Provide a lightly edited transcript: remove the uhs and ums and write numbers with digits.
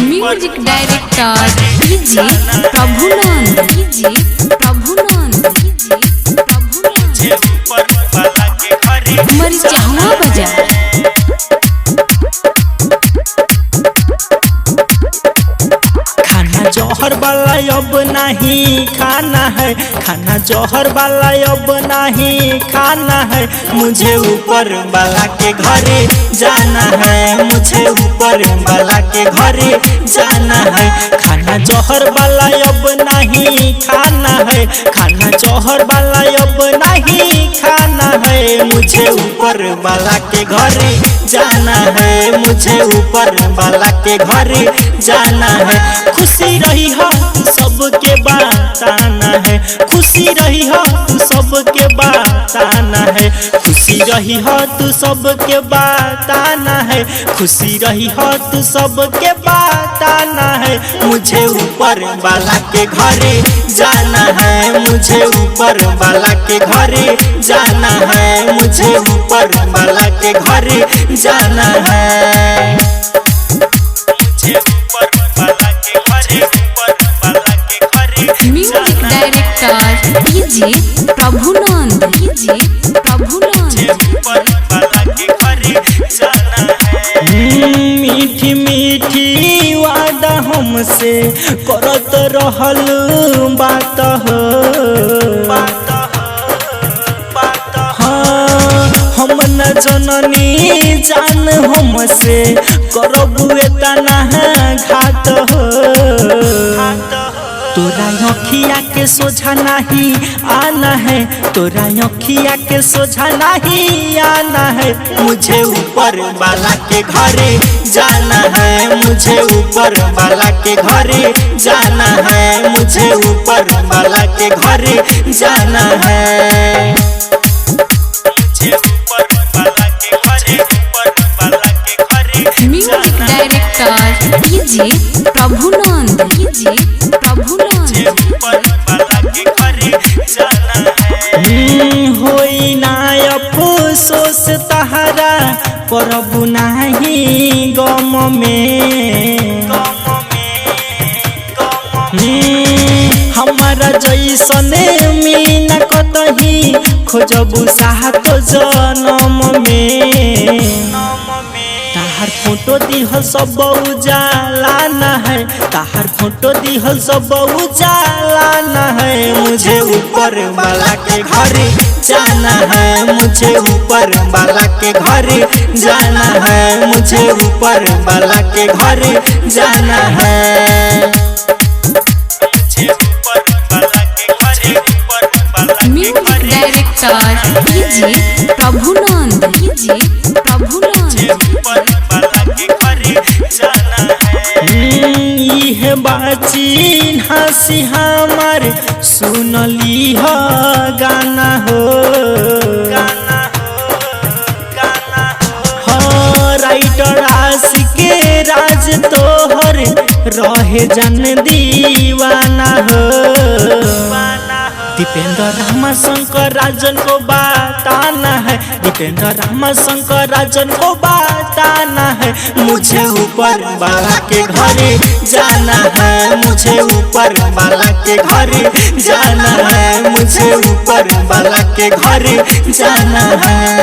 Music director DJ Prabhunand Marichhawa बाजार। खाना जौहर वाला अब नहीं खाना है, खाना जौहर वाला अब नहीं खाना है। मुझे ऊपर वाला के घरे जाना है, मुझे ऊपर वाला के घरे जाना है। खाना जौहर वाला अब नहीं खाना है, खाना जौहर वाला अब नहीं खाना है। मुझे ऊपर वाला के घरे जाना है, मुझे ऊपर वाला के घरे जाना है। खुशी रही हो सबके बताना है, खुशी रही हो तू सबके बताना है, खुशी रही हो तू सबके बताना है, खुशी रही हो तू सबके बताना है। मुझे ऊपर वाला के घरे जाना है, मुझे ऊपर वाला के घरे जाना है, मुझे ऊपर वाला के घरे जाना है। म्यूजिक डायरेक्टर डीजे प्रभुनंद मीठी मीठी वादा हमसे करत रहल बात हो, हम न जननी जान हमसे करबू तना घात हो। तोरा अखिया के सोझा नहीं आना है, तोरा अखिया के सोझा नहीं आना है। मुझे ऊपर वाला के घरे जाना है, मुझे ऊपर वाला के घरे जाना है, मुझे ऊपर वाला के घरे जाना है। म्यूजिक डायरेक्टर डीजे प्रभुनंद होई ना अफसोस तहरा करबू नहीं गम में, हमारा जैसन मीना कतही खोजबू सात जनम में। ताहर फोटो दिहल सब उजालाना है, ताहर फोटो दिहल सब उजालाना है। मुझे ऊपर वाला के घरे जाना है, मुझे ऊपर वाला के घरे जाना है, मुझे ऊपर वाला के घरे जाना है। म्यूजिक डायरेक्टर डीजे प्रभुनंद इहे बाची हंसी हमार सुनली हो गाना हो, राइटर आशिक राज तोहर रहे जन दीवाना हो। दीपेंद्र रामा शंकर राजन को बताना है, दीपेंद्र रामा शंकर राजन को बताना है। मुझे ऊपर वाला के घरे जाना है, मुझे ऊपर वाला के घरे जाना है, मुझे ऊपर वाला के घरे जाना है।